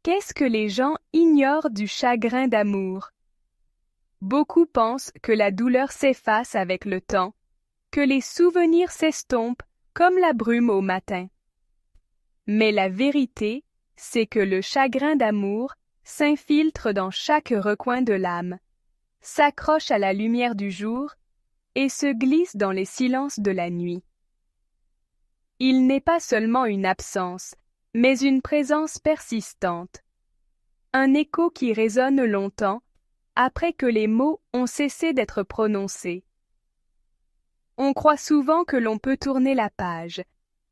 Qu'est-ce que les gens ignorent du chagrin d'amour? Beaucoup pensent que la douleur s'efface avec le temps, que les souvenirs s'estompent comme la brume au matin. Mais la vérité, c'est que le chagrin d'amour s'infiltre dans chaque recoin de l'âme, s'accroche à la lumière du jour et se glisse dans les silences de la nuit. Il n'est pas seulement une absence, mais une présence persistante. Un écho qui résonne longtemps, après que les mots ont cessé d'être prononcés. On croit souvent que l'on peut tourner la page,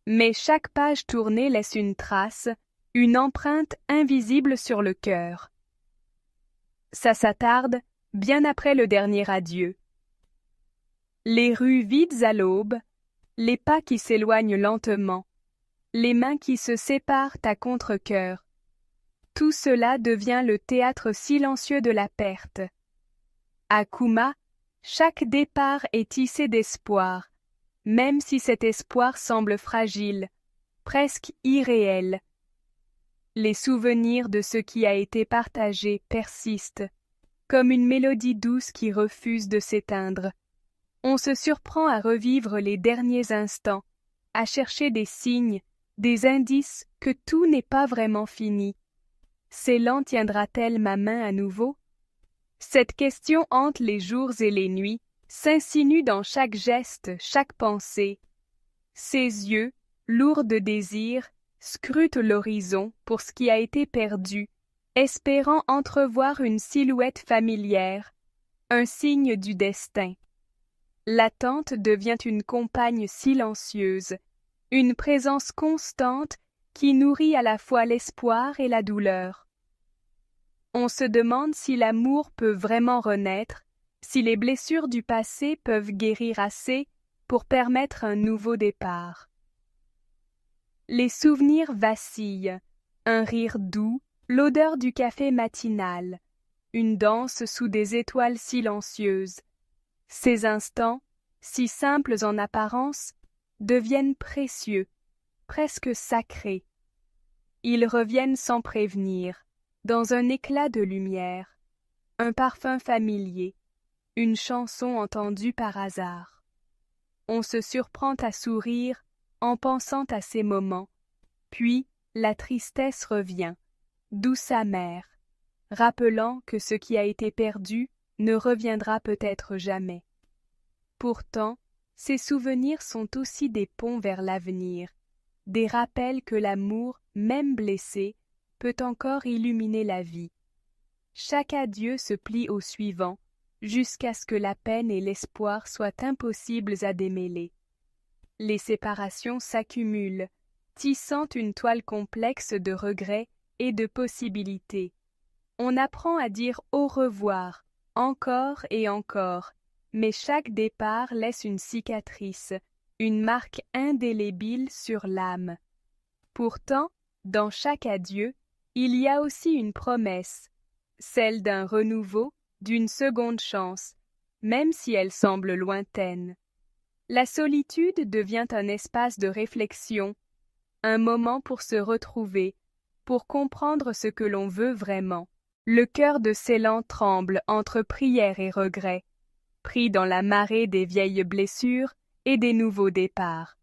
mais chaque page tournée laisse une trace, une empreinte invisible sur le cœur. Ça s'attarde bien après le dernier adieu. Les rues vides à l'aube, les pas qui s'éloignent lentement, les mains qui se séparent à contre-cœur. Tout cela devient le théâtre silencieux de la perte. À Kuma, chaque départ est tissé d'espoir, même si cet espoir semble fragile, presque irréel. Les souvenirs de ce qui a été partagé persistent, comme une mélodie douce qui refuse de s'éteindre. On se surprend à revivre les derniers instants, à chercher des signes, des indices que tout n'est pas vraiment fini. Célan tiendra-t-elle ma main à nouveau? Cette question hante les jours et les nuits, s'insinue dans chaque geste, chaque pensée. Ses yeux, lourds de désir, scrutent l'horizon pour ce qui a été perdu, espérant entrevoir une silhouette familière, un signe du destin. L'attente devient une compagne silencieuse, une présence constante qui nourrit à la fois l'espoir et la douleur. On se demande si l'amour peut vraiment renaître, si les blessures du passé peuvent guérir assez pour permettre un nouveau départ. Les souvenirs vacillent, un rire doux, l'odeur du café matinal, une danse sous des étoiles silencieuses. Ces instants, si simples en apparence, deviennent précieux, presque sacrés. Ils reviennent sans prévenir, dans un éclat de lumière, un parfum familier, une chanson entendue par hasard. On se surprend à sourire en pensant à ces moments, puis la tristesse revient, douce amère, rappelant que ce qui a été perdu ne reviendra peut-être jamais. Pourtant, ces souvenirs sont aussi des ponts vers l'avenir, des rappels que l'amour, même blessé, peut encore illuminer la vie. Chaque adieu se plie au suivant, jusqu'à ce que la peine et l'espoir soient impossibles à démêler. Les séparations s'accumulent, tissant une toile complexe de regrets et de possibilités. On apprend à dire au revoir, encore et encore, mais chaque départ laisse une cicatrice, une marque indélébile sur l'âme. Pourtant, dans chaque adieu, il y a aussi une promesse, celle d'un renouveau, d'une seconde chance, même si elle semble lointaine. La solitude devient un espace de réflexion, un moment pour se retrouver, pour comprendre ce que l'on veut vraiment. Le cœur de Célan tremble entre prière et regret, pris dans la marée des vieilles blessures et des nouveaux départs.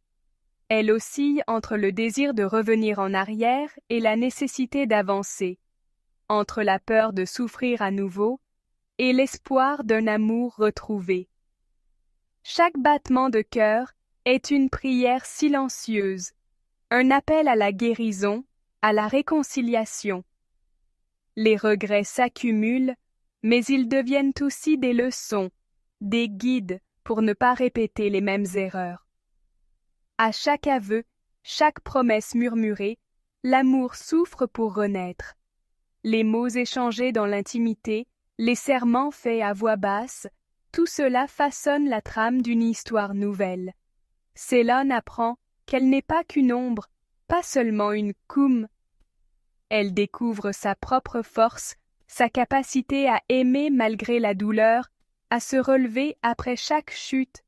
Elle oscille entre le désir de revenir en arrière et la nécessité d'avancer, entre la peur de souffrir à nouveau et l'espoir d'un amour retrouvé. Chaque battement de cœur est une prière silencieuse, un appel à la guérison, à la réconciliation. Les regrets s'accumulent, mais ils deviennent aussi des leçons, des guides pour ne pas répéter les mêmes erreurs. À chaque aveu, chaque promesse murmurée, l'amour souffre pour renaître. Les mots échangés dans l'intimité, les serments faits à voix basse, tout cela façonne la trame d'une histoire nouvelle. Célan apprend qu'elle n'est pas qu'une ombre, pas seulement une Koum. Elle découvre sa propre force, sa capacité à aimer malgré la douleur, à se relever après chaque chute.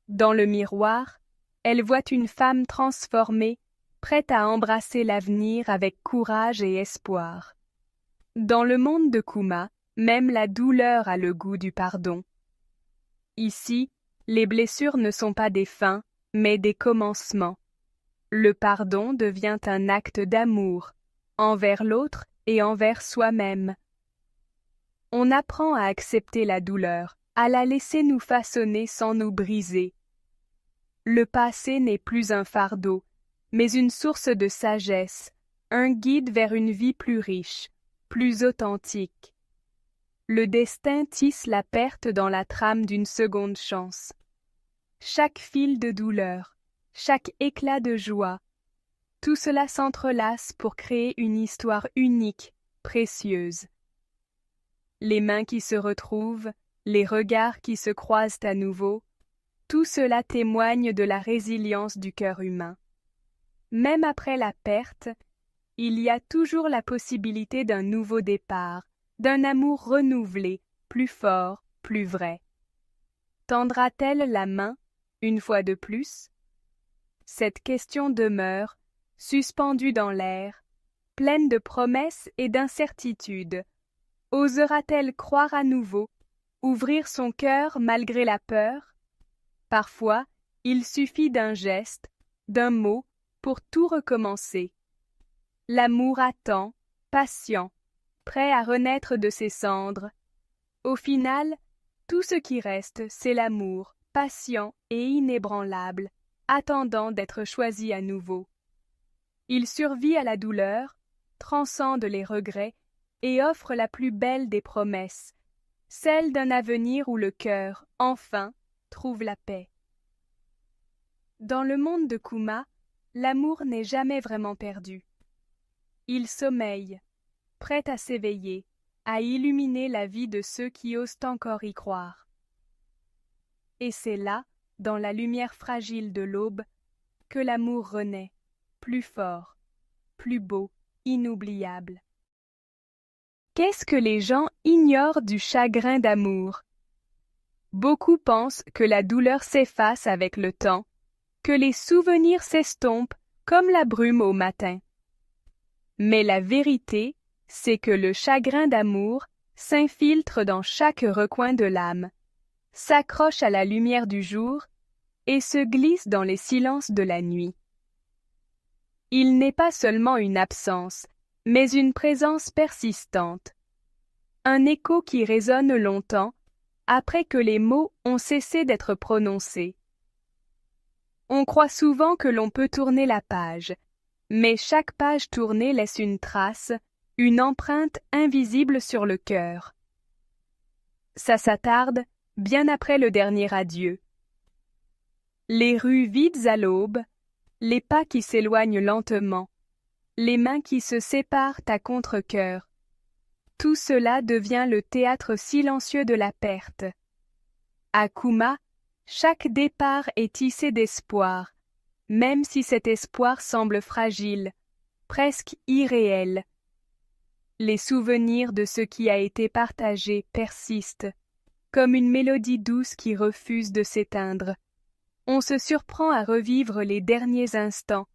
Dans le miroir, elle voit une femme transformée, prête à embrasser l'avenir avec courage et espoir. Dans le monde de Kuma, même la douleur a le goût du pardon. Ici, les blessures ne sont pas des fins, mais des commencements. Le pardon devient un acte d'amour, envers l'autre et envers soi-même. On apprend à accepter la douleur, à la laisser nous façonner sans nous briser. Le passé n'est plus un fardeau, mais une source de sagesse, un guide vers une vie plus riche, plus authentique. Le destin tisse la perte dans la trame d'une seconde chance. Chaque fil de douleur, chaque éclat de joie, tout cela s'entrelace pour créer une histoire unique, précieuse. Les mains qui se retrouvent, les regards qui se croisent à nouveau, tout cela témoigne de la résilience du cœur humain. Même après la perte, il y a toujours la possibilité d'un nouveau départ, d'un amour renouvelé, plus fort, plus vrai. Tendra-t-elle la main, une fois de plus? Cette question demeure, suspendue dans l'air, pleine de promesses et d'incertitudes. Osera-t-elle croire à nouveau, ouvrir son cœur malgré la peur? Parfois, il suffit d'un geste, d'un mot, pour tout recommencer. L'amour attend, patient, prêt à renaître de ses cendres. Au final, tout ce qui reste, c'est l'amour, patient et inébranlable, attendant d'être choisi à nouveau. Il survit à la douleur, transcende les regrets et offre la plus belle des promesses, celle d'un avenir où le cœur, enfin, trouve la paix. Dans le monde de Kuma, l'amour n'est jamais vraiment perdu. Il sommeille, prêt à s'éveiller, à illuminer la vie de ceux qui osent encore y croire. Et c'est là, dans la lumière fragile de l'aube, que l'amour renaît, plus fort, plus beau, inoubliable. Qu'est-ce que les gens ignorent du chagrin d'amour? Beaucoup pensent que la douleur s'efface avec le temps, que les souvenirs s'estompent comme la brume au matin. Mais la vérité, c'est que le chagrin d'amour s'infiltre dans chaque recoin de l'âme, s'accroche à la lumière du jour et se glisse dans les silences de la nuit. Il n'est pas seulement une absence, mais une présence persistante. Un écho qui résonne longtemps, après que les mots ont cessé d'être prononcés. On croit souvent que l'on peut tourner la page, mais chaque page tournée laisse une trace, une empreinte invisible sur le cœur. Ça s'attarde bien après le dernier adieu. Les rues vides à l'aube, les pas qui s'éloignent lentement, les mains qui se séparent à contre-cœur. Tout cela devient le théâtre silencieux de la perte. À Kuma, chaque départ est tissé d'espoir, même si cet espoir semble fragile, presque irréel. Les souvenirs de ce qui a été partagé persistent, comme une mélodie douce qui refuse de s'éteindre. On se surprend à revivre les derniers instants,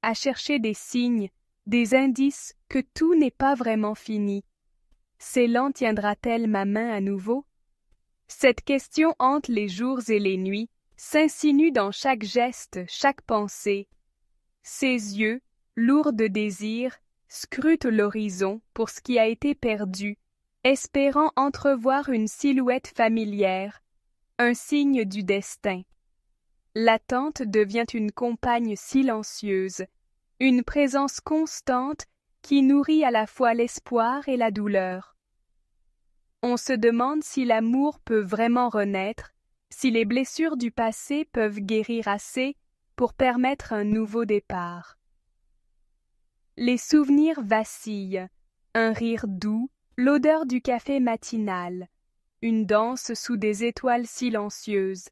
à chercher des signes, des indices que tout n'est pas vraiment fini. Célan tiendra-t-elle ma main à nouveau? Cette question hante les jours et les nuits, s'insinue dans chaque geste, chaque pensée. Ses yeux, lourds de désir, scrutent l'horizon pour ce qui a été perdu, espérant entrevoir une silhouette familière, un signe du destin. L'attente devient une compagne silencieuse, une présence constante qui nourrit à la fois l'espoir et la douleur. On se demande si l'amour peut vraiment renaître, si les blessures du passé peuvent guérir assez pour permettre un nouveau départ. Les souvenirs vacillent, un rire doux, l'odeur du café matinal, une danse sous des étoiles silencieuses.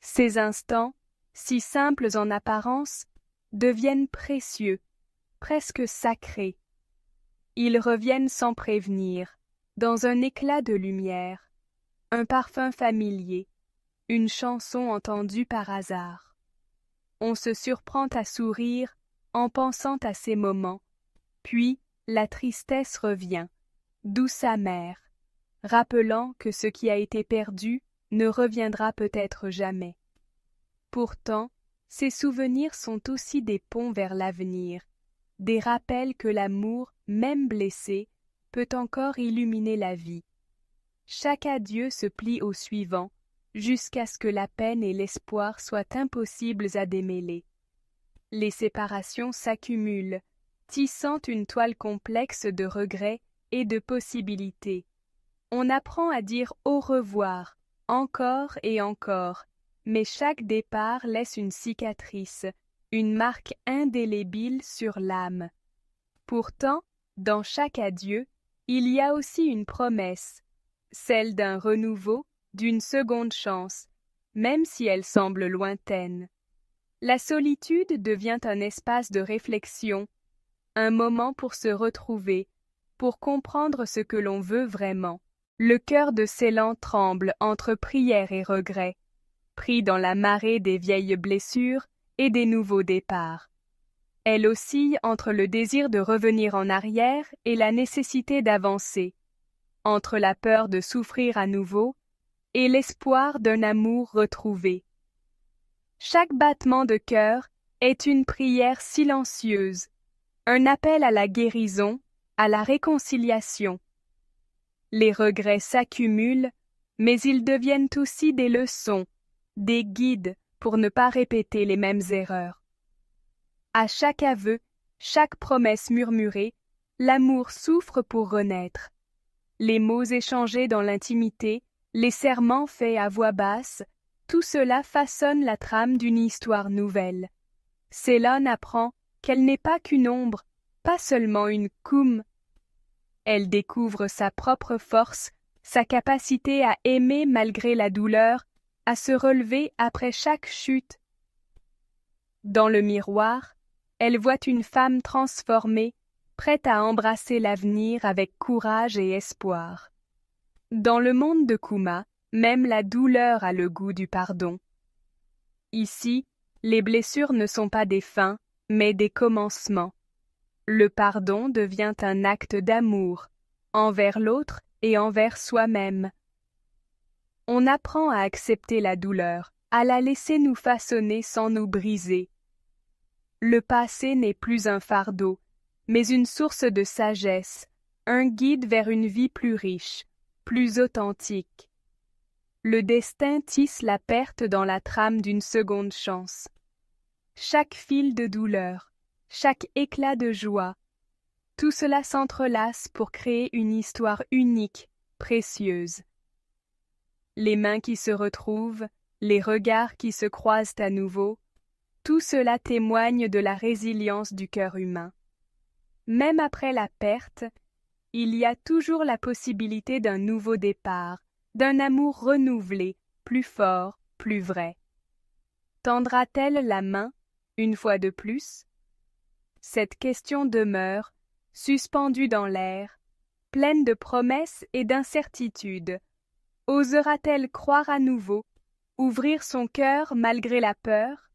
Ces instants, si simples en apparence, deviennent précieux, presque sacrés. Ils reviennent sans prévenir, dans un éclat de lumière, un parfum familier, une chanson entendue par hasard. On se surprend à sourire, en pensant à ces moments. Puis, la tristesse revient, douce amère, rappelant que ce qui a été perdu ne reviendra peut-être jamais. Pourtant, ces souvenirs sont aussi des ponts vers l'avenir, des rappels que l'amour, même blessé, peut encore illuminer la vie. Chaque adieu se plie au suivant, jusqu'à ce que la peine et l'espoir soient impossibles à démêler. Les séparations s'accumulent, tissant une toile complexe de regrets et de possibilités. On apprend à dire au revoir, encore et encore, mais chaque départ laisse une cicatrice, une marque indélébile sur l'âme. Pourtant, dans chaque adieu, il y a aussi une promesse, celle d'un renouveau, d'une seconde chance, même si elle semble lointaine. La solitude devient un espace de réflexion, un moment pour se retrouver, pour comprendre ce que l'on veut vraiment. Le cœur de Ceylan tremble entre prière et regret, pris dans la marée des vieilles blessures et des nouveaux départs. Elle oscille entre le désir de revenir en arrière et la nécessité d'avancer, entre la peur de souffrir à nouveau et l'espoir d'un amour retrouvé. Chaque battement de cœur est une prière silencieuse, un appel à la guérison, à la réconciliation. Les regrets s'accumulent, mais ils deviennent aussi des leçons, des guides pour ne pas répéter les mêmes erreurs. À chaque aveu, chaque promesse murmurée, l'amour souffre pour renaître. Les mots échangés dans l'intimité, les serments faits à voix basse, tout cela façonne la trame d'une histoire nouvelle. Ceylan apprend qu'elle n'est pas qu'une ombre, pas seulement une koum. Elle découvre sa propre force, sa capacité à aimer malgré la douleur, à se relever après chaque chute. Dans le miroir, elle voit une femme transformée, prête à embrasser l'avenir avec courage et espoir. Dans le monde de Kuma, même la douleur a le goût du pardon. Ici, les blessures ne sont pas des fins, mais des commencements. Le pardon devient un acte d'amour, envers l'autre et envers soi-même. On apprend à accepter la douleur, à la laisser nous façonner sans nous briser. Le passé n'est plus un fardeau, mais une source de sagesse, un guide vers une vie plus riche, plus authentique. Le destin tisse la perte dans la trame d'une seconde chance. Chaque fil de douleur, chaque éclat de joie, tout cela s'entrelace pour créer une histoire unique, précieuse. Les mains qui se retrouvent, les regards qui se croisent à nouveau, tout cela témoigne de la résilience du cœur humain. Même après la perte, il y a toujours la possibilité d'un nouveau départ, d'un amour renouvelé, plus fort, plus vrai. Tendra-t-elle la main, une fois de plus? Cette question demeure, suspendue dans l'air, pleine de promesses et d'incertitudes. Osera-t-elle croire à nouveau, ouvrir son cœur malgré la peur?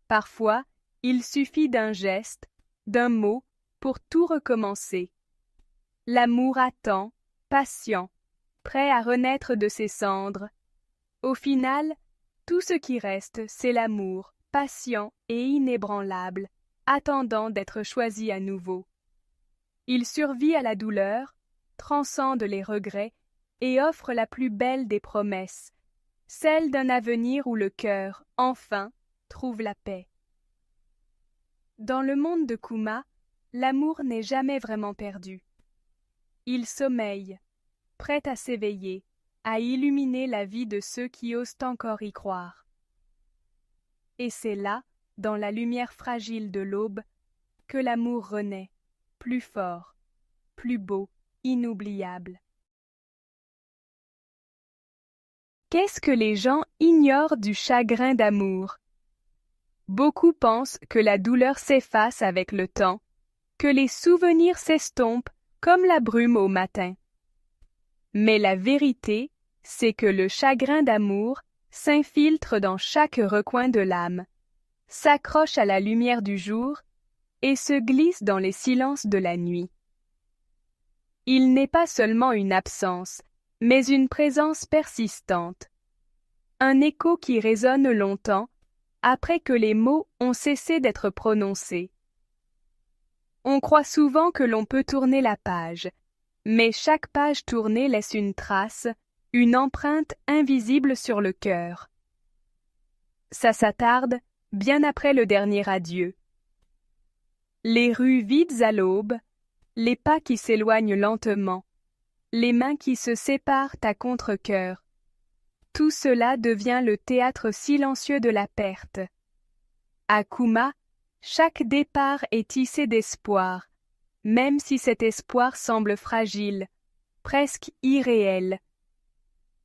Parfois, il suffit d'un geste, d'un mot, pour tout recommencer. L'amour attend, patient, prêt à renaître de ses cendres. Au final, tout ce qui reste, c'est l'amour, patient et inébranlable, attendant d'être choisi à nouveau. Il survit à la douleur, transcende les regrets et offre la plus belle des promesses, celle d'un avenir où le cœur, enfin, trouve la paix. Dans le monde de Kuma, l'amour n'est jamais vraiment perdu. Il sommeille, prêt à s'éveiller, à illuminer la vie de ceux qui osent encore y croire. Et c'est là, dans la lumière fragile de l'aube, que l'amour renaît, plus fort, plus beau, inoubliable. Qu'est-ce que les gens ignorent du chagrin d'amour? Beaucoup pensent que la douleur s'efface avec le temps, que les souvenirs s'estompent comme la brume au matin. Mais la vérité, c'est que le chagrin d'amour s'infiltre dans chaque recoin de l'âme, s'accroche à la lumière du jour et se glisse dans les silences de la nuit. Il n'est pas seulement une absence, mais une présence persistante. Un écho qui résonne longtemps, après que les mots ont cessé d'être prononcés. On croit souvent que l'on peut tourner la page, mais chaque page tournée laisse une trace, une empreinte invisible sur le cœur. Ça s'attarde bien après le dernier adieu. Les rues vides à l'aube, les pas qui s'éloignent lentement, les mains qui se séparent à contre-cœur. Tout cela devient le théâtre silencieux de la perte. À Kouma, chaque départ est tissé d'espoir, même si cet espoir semble fragile, presque irréel.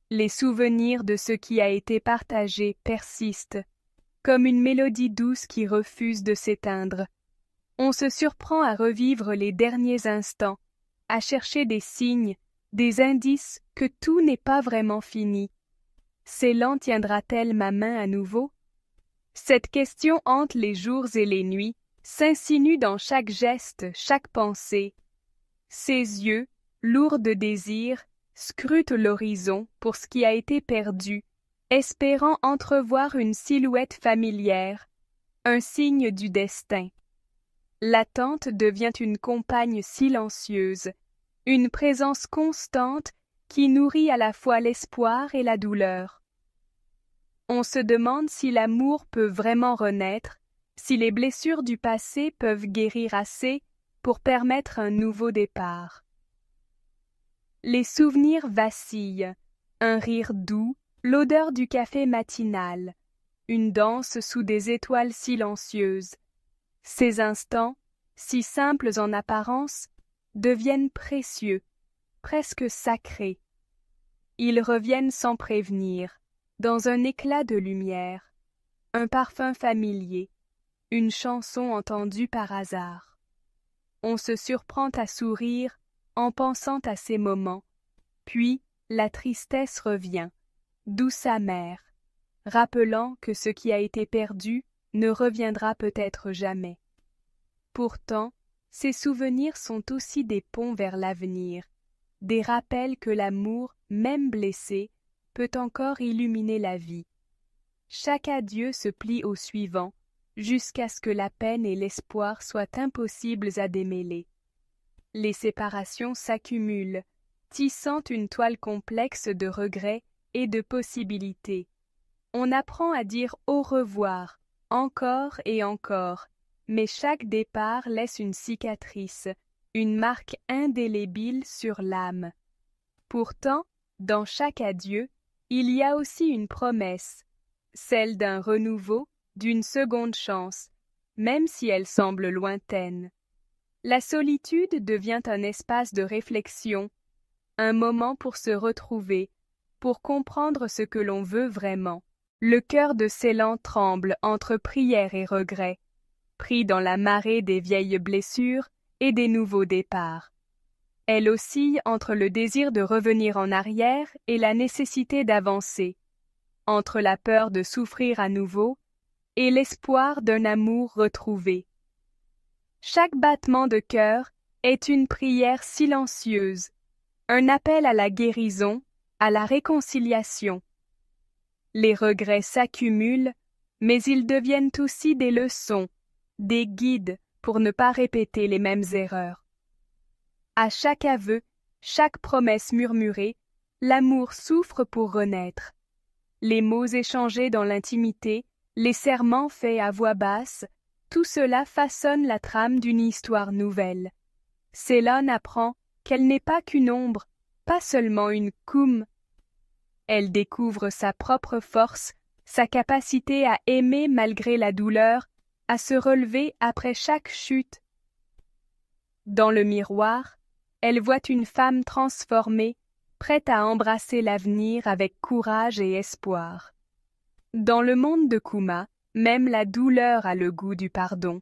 Les souvenirs de ce qui a été partagé persistent, comme une mélodie douce qui refuse de s'éteindre. On se surprend à revivre les derniers instants, à chercher des signes, des indices que tout n'est pas vraiment fini. Ceylan tiendra-t-elle ma main à nouveau? Cette question hante les jours et les nuits, s'insinue dans chaque geste, chaque pensée. Ses yeux, lourds de désir, scrutent l'horizon pour ce qui a été perdu, espérant entrevoir une silhouette familière, un signe du destin. L'attente devient une compagne silencieuse, une présence constante qui nourrit à la fois l'espoir et la douleur. On se demande si l'amour peut vraiment renaître, si les blessures du passé peuvent guérir assez pour permettre un nouveau départ. Les souvenirs vacillent, un rire doux, l'odeur du café matinal, une danse sous des étoiles silencieuses. Ces instants, si simples en apparence, deviennent précieux, presque sacrés. Ils reviennent sans prévenir, dans un éclat de lumière, un parfum familier, une chanson entendue par hasard. On se surprend à sourire en pensant à ces moments, puis la tristesse revient, douce amère, rappelant que ce qui a été perdu ne reviendra peut-être jamais. Pourtant, ces souvenirs sont aussi des ponts vers l'avenir, des rappels que l'amour, même blessé, peut encore illuminer la vie. Chaque adieu se plie au suivant, jusqu'à ce que la peine et l'espoir soient impossibles à démêler. Les séparations s'accumulent, tissant une toile complexe de regrets et de possibilités. On apprend à dire au revoir, encore et encore, mais chaque départ laisse une cicatrice, une marque indélébile sur l'âme. Pourtant, dans chaque adieu, il y a aussi une promesse, celle d'un renouveau, d'une seconde chance, même si elle semble lointaine. La solitude devient un espace de réflexion, un moment pour se retrouver, pour comprendre ce que l'on veut vraiment. Le cœur de Ceylan tremble entre prière et regret, pris dans la marée des vieilles blessures et des nouveaux départs. Elle oscille entre le désir de revenir en arrière et la nécessité d'avancer, entre la peur de souffrir à nouveau et l'espoir d'un amour retrouvé. Chaque battement de cœur est une prière silencieuse, un appel à la guérison, à la réconciliation. Les regrets s'accumulent, mais ils deviennent aussi des leçons, des guides pour ne pas répéter les mêmes erreurs. À chaque aveu, chaque promesse murmurée, l'amour souffre pour renaître. Les mots échangés dans l'intimité, les serments faits à voix basse, tout cela façonne la trame d'une histoire nouvelle. Ceylan apprend qu'elle n'est pas qu'une ombre, pas seulement une Koum. Elle découvre sa propre force, sa capacité à aimer malgré la douleur, à se relever après chaque chute. Dans le miroir, elle voit une femme transformée, prête à embrasser l'avenir avec courage et espoir. Dans le monde de Kouma, même la douleur a le goût du pardon.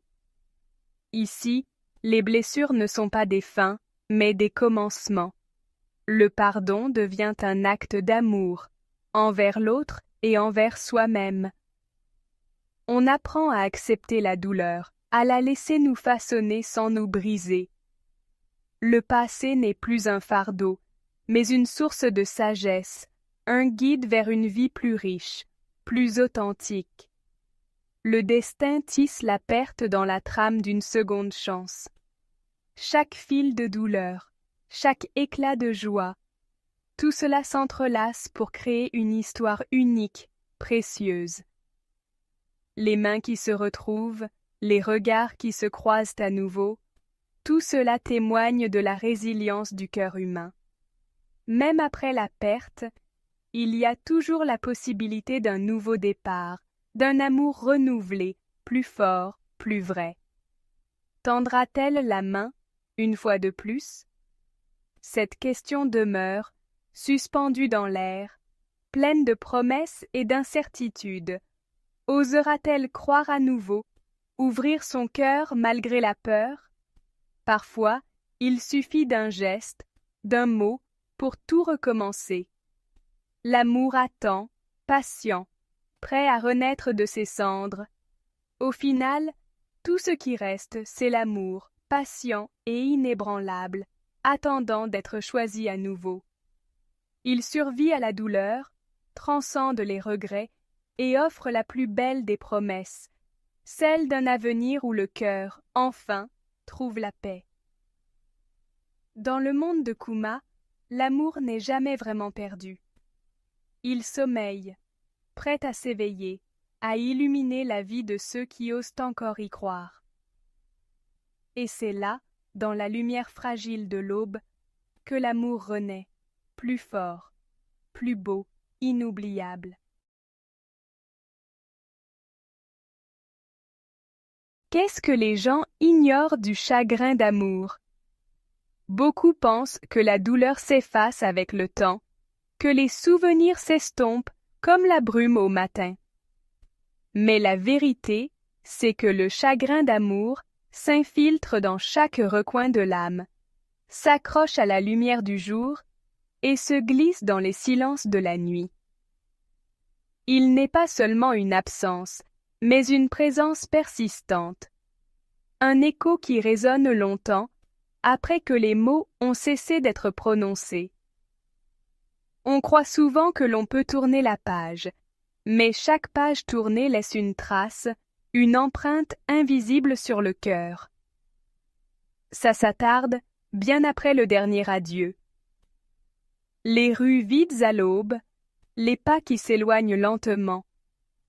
Ici, les blessures ne sont pas des fins, mais des commencements. Le pardon devient un acte d'amour, envers l'autre et envers soi-même. On apprend à accepter la douleur, à la laisser nous façonner sans nous briser. Le passé n'est plus un fardeau, mais une source de sagesse, un guide vers une vie plus riche, plus authentique. Le destin tisse la perte dans la trame d'une seconde chance. Chaque fil de douleur, chaque éclat de joie, tout cela s'entrelace pour créer une histoire unique, précieuse. Les mains qui se retrouvent, les regards qui se croisent à nouveau, tout cela témoigne de la résilience du cœur humain. Même après la perte, il y a toujours la possibilité d'un nouveau départ, d'un amour renouvelé, plus fort, plus vrai. Tendra-t-elle la main, une fois de plus? Cette question demeure, suspendue dans l'air, pleine de promesses et d'incertitudes. Osera-t-elle croire à nouveau, ouvrir son cœur malgré la peur? Parfois, il suffit d'un geste, d'un mot, pour tout recommencer. L'amour attend, patient, prêt à renaître de ses cendres. Au final, tout ce qui reste, c'est l'amour, patient et inébranlable, attendant d'être choisi à nouveau. Il survit à la douleur, transcende les regrets et offre la plus belle des promesses, celle d'un avenir où le cœur, enfin, trouve la paix. Dans le monde de Kuma, l'amour n'est jamais vraiment perdu. Il sommeille, prêt à s'éveiller, à illuminer la vie de ceux qui osent encore y croire. Et c'est là, dans la lumière fragile de l'aube, que l'amour renaît, plus fort, plus beau, inoubliable. Qu'est-ce que les gens ignorent du chagrin d'amour? Beaucoup pensent que la douleur s'efface avec le temps, que les souvenirs s'estompent comme la brume au matin. Mais la vérité, c'est que le chagrin d'amour s'infiltre dans chaque recoin de l'âme, s'accroche à la lumière du jour et se glisse dans les silences de la nuit. Il n'est pas seulement une absence, mais une présence persistante, un écho qui résonne longtemps après que les mots ont cessé d'être prononcés. On croit souvent que l'on peut tourner la page, mais chaque page tournée laisse une trace, une empreinte invisible sur le cœur. Ça s'attarde bien après le dernier adieu. Les rues vides à l'aube, les pas qui s'éloignent lentement,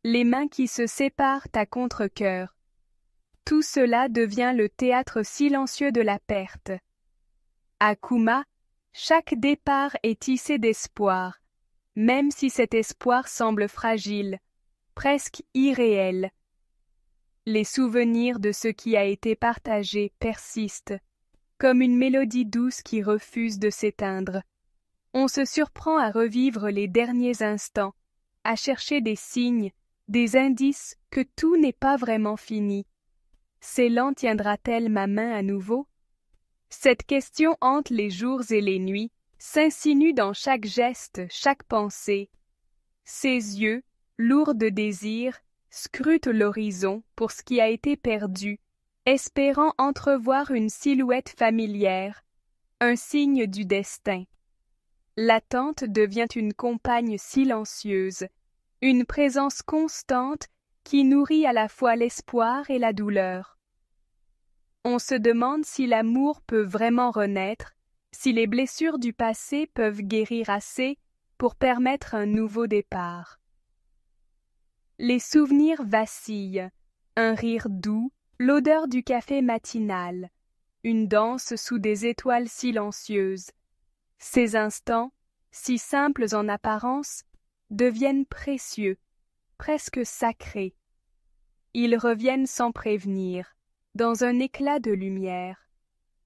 les mains qui se séparent à contre-cœur. Tout cela devient le théâtre silencieux de la perte. À Kuma, chaque départ est tissé d'espoir, même si cet espoir semble fragile, presque irréel. Les souvenirs de ce qui a été partagé persistent, comme une mélodie douce qui refuse de s'éteindre. On se surprend à revivre les derniers instants, à chercher des signes, des indices que tout n'est pas vraiment fini. Célan tiendra-t-elle ma main à nouveau? Cette question hante les jours et les nuits, s'insinue dans chaque geste, chaque pensée. Ses yeux, lourds de désir, scrutent l'horizon pour ce qui a été perdu, espérant entrevoir une silhouette familière, un signe du destin. L'attente devient une compagne silencieuse, une présence constante qui nourrit à la fois l'espoir et la douleur. On se demande si l'amour peut vraiment renaître, si les blessures du passé peuvent guérir assez pour permettre un nouveau départ. Les souvenirs vacillent, un rire doux, l'odeur du café matinal, une danse sous des étoiles silencieuses. Ces instants, si simples en apparence, deviennent précieux, presque sacrés. Ils reviennent sans prévenir, dans un éclat de lumière,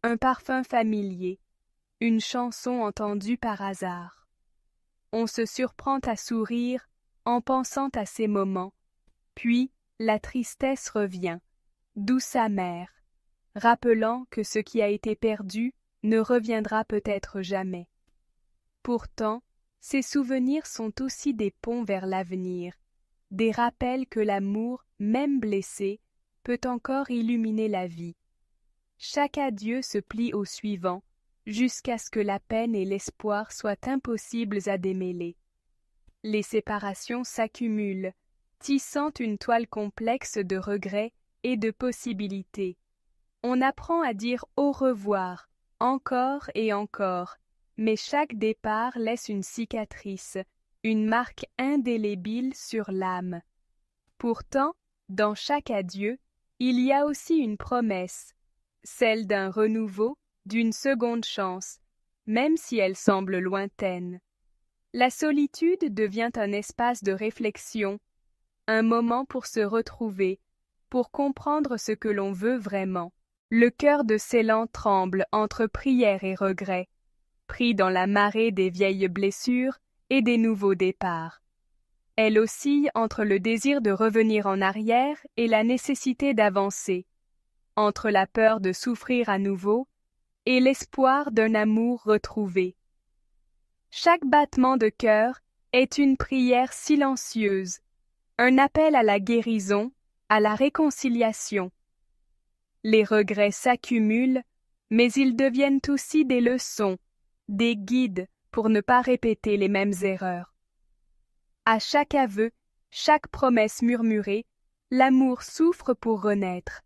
un parfum familier, une chanson entendue par hasard. On se surprend à sourire en pensant à ces moments, puis la tristesse revient, douce amère, rappelant que ce qui a été perdu ne reviendra peut-être jamais. Pourtant, ces souvenirs sont aussi des ponts vers l'avenir, des rappels que l'amour, même blessé, peut encore illuminer la vie. Chaque adieu se plie au suivant, jusqu'à ce que la peine et l'espoir soient impossibles à démêler. Les séparations s'accumulent, tissant une toile complexe de regrets et de possibilités. On apprend à dire au revoir, encore et encore, mais chaque départ laisse une cicatrice, une marque indélébile sur l'âme. Pourtant, dans chaque adieu, il y a aussi une promesse, celle d'un renouveau, d'une seconde chance, même si elle semble lointaine. La solitude devient un espace de réflexion, un moment pour se retrouver, pour comprendre ce que l'on veut vraiment. Le cœur de Ceylan tremble entre prière et regret, pris dans la marée des vieilles blessures et des nouveaux départs. Elle oscille entre le désir de revenir en arrière et la nécessité d'avancer, entre la peur de souffrir à nouveau et l'espoir d'un amour retrouvé. Chaque battement de cœur est une prière silencieuse, un appel à la guérison, à la réconciliation. Les regrets s'accumulent, mais ils deviennent aussi des leçons, des guides pour ne pas répéter les mêmes erreurs. À chaque aveu, chaque promesse murmurée, l'amour souffre pour renaître.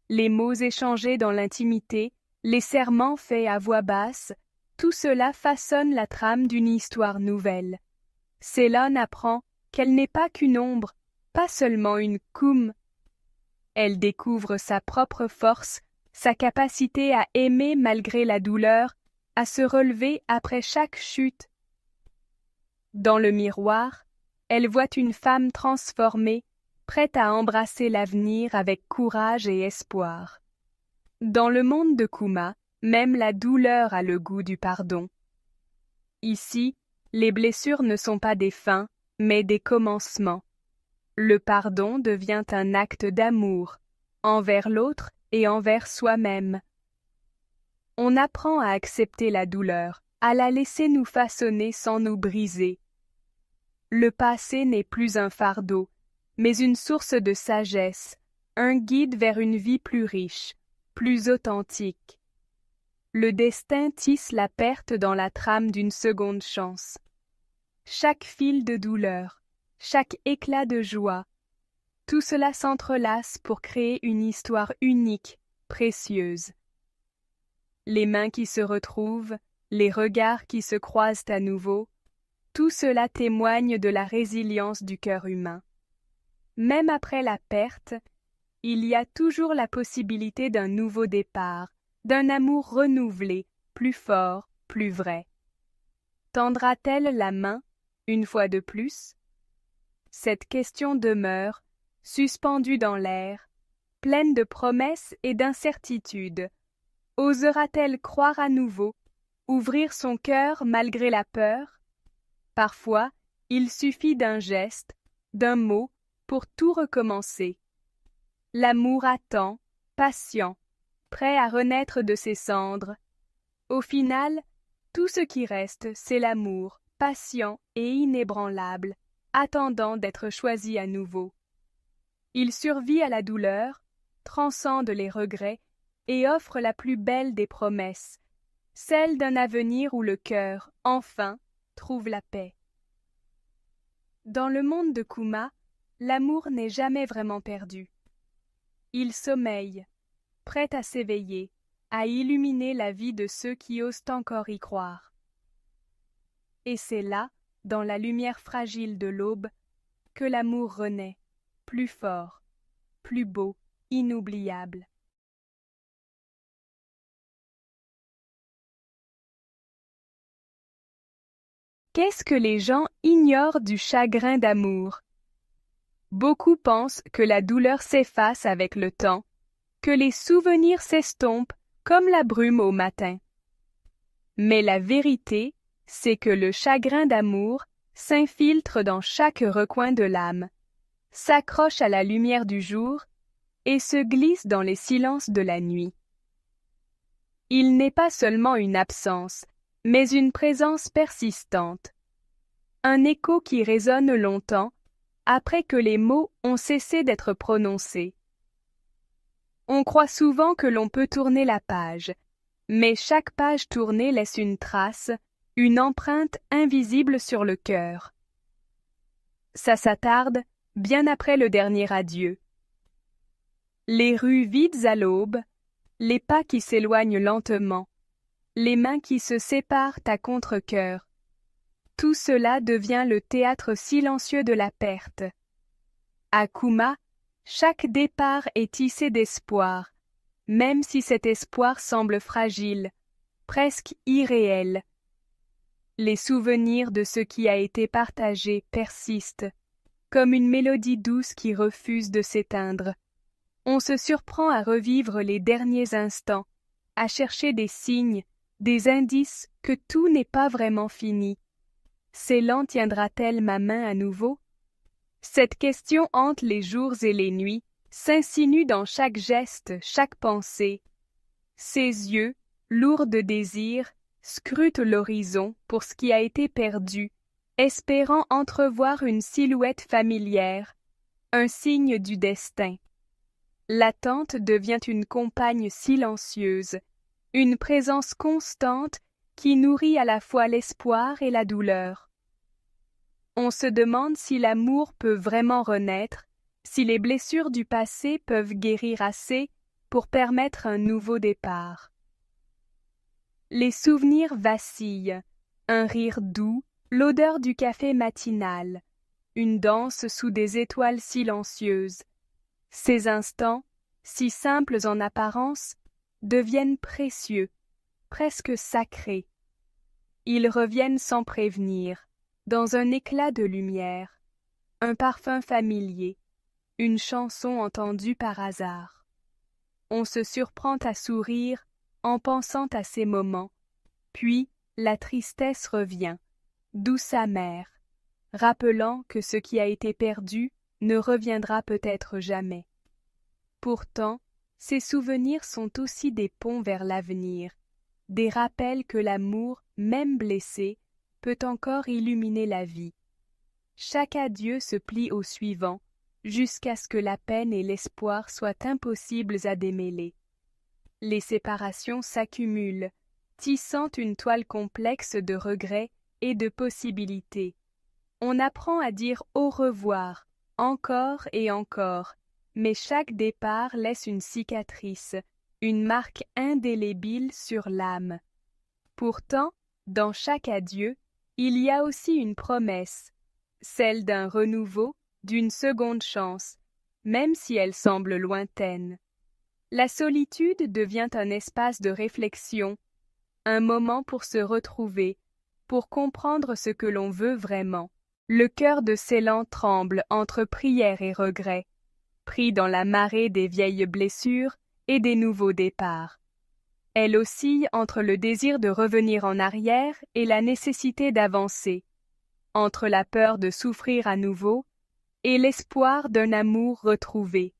Les mots échangés dans l'intimité, les serments faits à voix basse, tout cela façonne la trame d'une histoire nouvelle. Ceylan apprend qu'elle n'est pas qu'une ombre, pas seulement une koum. Elle découvre sa propre force, sa capacité à aimer malgré la douleur, à se relever après chaque chute. Dans le miroir, elle voit une femme transformée, prête à embrasser l'avenir avec courage et espoir. Dans le monde de Kuma, même la douleur a le goût du pardon. Ici, les blessures ne sont pas des fins, mais des commencements. Le pardon devient un acte d'amour, envers l'autre et envers soi-même. On apprend à accepter la douleur, à la laisser nous façonner sans nous briser. Le passé n'est plus un fardeau, mais une source de sagesse, un guide vers une vie plus riche, plus authentique. Le destin tisse la perte dans la trame d'une seconde chance. Chaque fil de douleur, chaque éclat de joie, tout cela s'entrelace pour créer une histoire unique, précieuse. Les mains qui se retrouvent, les regards qui se croisent à nouveau, tout cela témoigne de la résilience du cœur humain. Même après la perte, il y a toujours la possibilité d'un nouveau départ, d'un amour renouvelé, plus fort, plus vrai. Tendra-t-elle la main, une fois de plus? Cette question demeure, suspendue dans l'air, pleine de promesses et d'incertitudes. Osera-t-elle croire à nouveau, ouvrir son cœur malgré la peur? Parfois, il suffit d'un geste, d'un mot, pour tout recommencer. L'amour attend, patient, prêt à renaître de ses cendres. Au final, tout ce qui reste, c'est l'amour, patient et inébranlable, attendant d'être choisi à nouveau. Il survit à la douleur, transcende les regrets et offre la plus belle des promesses, celle d'un avenir où le cœur, enfin, trouve la paix. Dans le monde de Kuma, l'amour n'est jamais vraiment perdu. Il sommeille, prêt à s'éveiller, à illuminer la vie de ceux qui osent encore y croire. Et c'est là, dans la lumière fragile de l'aube, que l'amour renaît, plus fort, plus beau, inoubliable. Qu'est-ce que les gens ignorent du chagrin d'amour? Beaucoup pensent que la douleur s'efface avec le temps, que les souvenirs s'estompent comme la brume au matin. Mais la vérité, c'est que le chagrin d'amour s'infiltre dans chaque recoin de l'âme, s'accroche à la lumière du jour et se glisse dans les silences de la nuit. Il n'est pas seulement une absence, mais une présence persistante, un écho qui résonne longtemps après que les mots ont cessé d'être prononcés. On croit souvent que l'on peut tourner la page, mais chaque page tournée laisse une trace, une empreinte invisible sur le cœur. Ça s'attarde bien après le dernier adieu. Les rues vides à l'aube, les pas qui s'éloignent lentement, les mains qui se séparent à contre-cœur. Tout cela devient le théâtre silencieux de la perte. À Kouma, chaque départ est tissé d'espoir, même si cet espoir semble fragile, presque irréel. Les souvenirs de ce qui a été partagé persistent, comme une mélodie douce qui refuse de s'éteindre. On se surprend à revivre les derniers instants, à chercher des signes, des indices que tout n'est pas vraiment fini. Ceylan tiendra-t-elle ma main à nouveau? Cette question hante les jours et les nuits, s'insinue dans chaque geste, chaque pensée. Ses yeux, lourds de désir, scrutent l'horizon pour ce qui a été perdu, espérant entrevoir une silhouette familière, un signe du destin. L'attente devient une compagne silencieuse, une présence constante qui nourrit à la fois l'espoir et la douleur. On se demande si l'amour peut vraiment renaître, si les blessures du passé peuvent guérir assez pour permettre un nouveau départ. Les souvenirs vacillent, un rire doux, l'odeur du café matinal, une danse sous des étoiles silencieuses. Ces instants, si simples en apparence, deviennent précieux, presque sacrés. Ils reviennent sans prévenir, dans un éclat de lumière, un parfum familier, une chanson entendue par hasard. On se surprend à sourire en pensant à ces moments, puis la tristesse revient, douce amère, rappelant que ce qui a été perdu ne reviendra peut-être jamais. Pourtant, ces souvenirs sont aussi des ponts vers l'avenir, des rappels que l'amour, même blessé, peut encore illuminer la vie. Chaque adieu se plie au suivant, jusqu'à ce que la peine et l'espoir soient impossibles à démêler. Les séparations s'accumulent, tissant une toile complexe de regrets et de possibilités. On apprend à dire au revoir, encore et encore, mais chaque départ laisse une cicatrice, une marque indélébile sur l'âme. Pourtant, dans chaque adieu, il y a aussi une promesse, celle d'un renouveau, d'une seconde chance, même si elle semble lointaine. La solitude devient un espace de réflexion, un moment pour se retrouver, pour comprendre ce que l'on veut vraiment. Le cœur de Ceylan tremble entre prière et regret, pris dans la marée des vieilles blessures et des nouveaux départs. Elle oscille entre le désir de revenir en arrière et la nécessité d'avancer, entre la peur de souffrir à nouveau et l'espoir d'un amour retrouvé.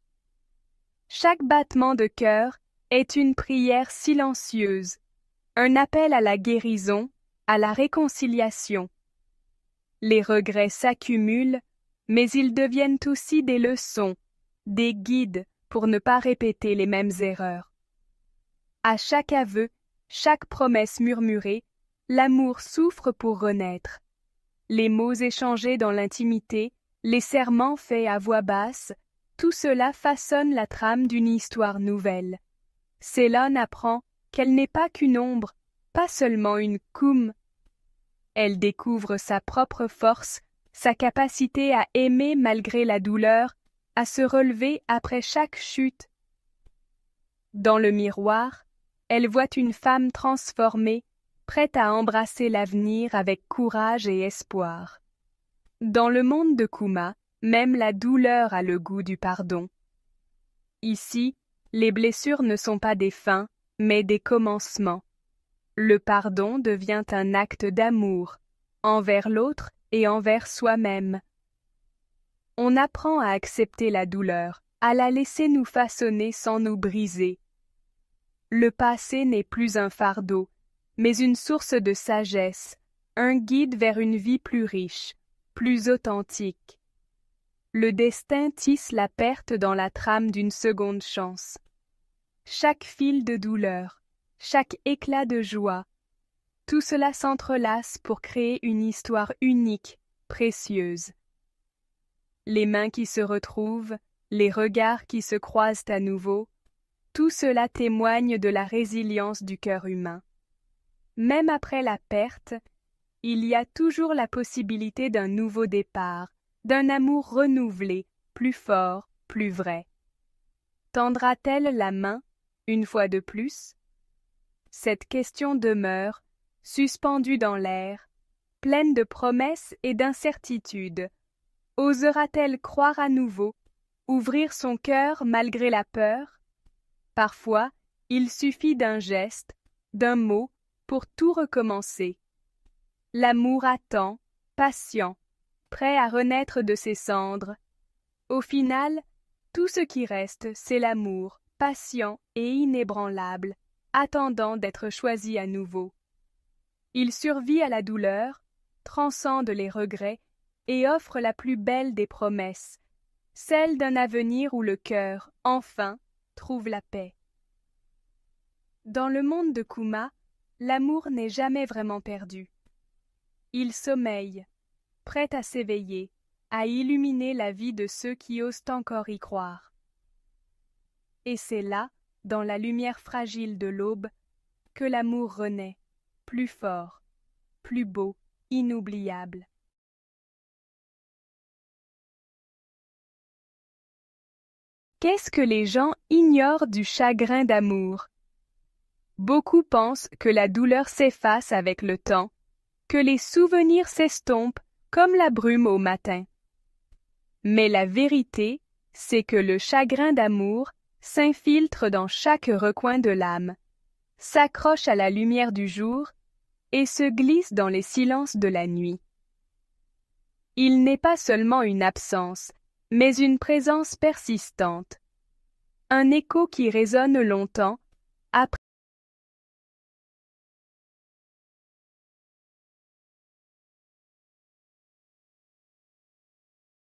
Chaque battement de cœur est une prière silencieuse, un appel à la guérison, à la réconciliation. Les regrets s'accumulent, mais ils deviennent aussi des leçons, des guides pour ne pas répéter les mêmes erreurs. À chaque aveu, chaque promesse murmurée, l'amour souffre pour renaître. Les mots échangés dans l'intimité, les serments faits à voix basse, tout cela façonne la trame d'une histoire nouvelle. Ceylan apprend qu'elle n'est pas qu'une ombre, pas seulement une Koum. Elle découvre sa propre force, sa capacité à aimer malgré la douleur, à se relever après chaque chute. Dans le miroir, elle voit une femme transformée, prête à embrasser l'avenir avec courage et espoir. Dans le monde de Kouma, même la douleur a le goût du pardon. Ici, les blessures ne sont pas des fins, mais des commencements. Le pardon devient un acte d'amour, envers l'autre et envers soi-même. On apprend à accepter la douleur, à la laisser nous façonner sans nous briser. Le passé n'est plus un fardeau, mais une source de sagesse, un guide vers une vie plus riche, plus authentique. Le destin tisse la perte dans la trame d'une seconde chance. chaque fil de douleur, chaque éclat de joie, tout cela s'entrelace pour créer une histoire unique, précieuse. Les mains qui se retrouvent, les regards qui se croisent à nouveau, tout cela témoigne de la résilience du cœur humain. Même après la perte, il y a toujours la possibilité d'un nouveau départ, d'un amour renouvelé, plus fort, plus vrai. Tendra-t-elle la main, une fois de plus? Cette question demeure, suspendue dans l'air, pleine de promesses et d'incertitudes. Osera-t-elle croire à nouveau, ouvrir son cœur malgré la peur? Parfois, il suffit d'un geste, d'un mot, pour tout recommencer. L'amour attend, patient, prêt à renaître de ses cendres. Au final, tout ce qui reste, c'est l'amour, patient et inébranlable, attendant d'être choisi à nouveau. Il survit à la douleur, transcende les regrets et offre la plus belle des promesses, celle d'un avenir où le cœur, enfin, trouve la paix. Dans le monde de Kuma, l'amour n'est jamais vraiment perdu. Il sommeille, prêt à s'éveiller, à illuminer la vie de ceux qui osent encore y croire. Et c'est là, dans la lumière fragile de l'aube, que l'amour renaît, plus fort, plus beau, inoubliable. Qu'est-ce que les gens ignorent du chagrin d'amour? Beaucoup pensent que la douleur s'efface avec le temps, que les souvenirs s'estompent comme la brume au matin. Mais la vérité, c'est que le chagrin d'amour s'infiltre dans chaque recoin de l'âme, s'accroche à la lumière du jour et se glisse dans les silences de la nuit. Il n'est pas seulement une absence, mais une présence persistante, un écho qui résonne longtemps, après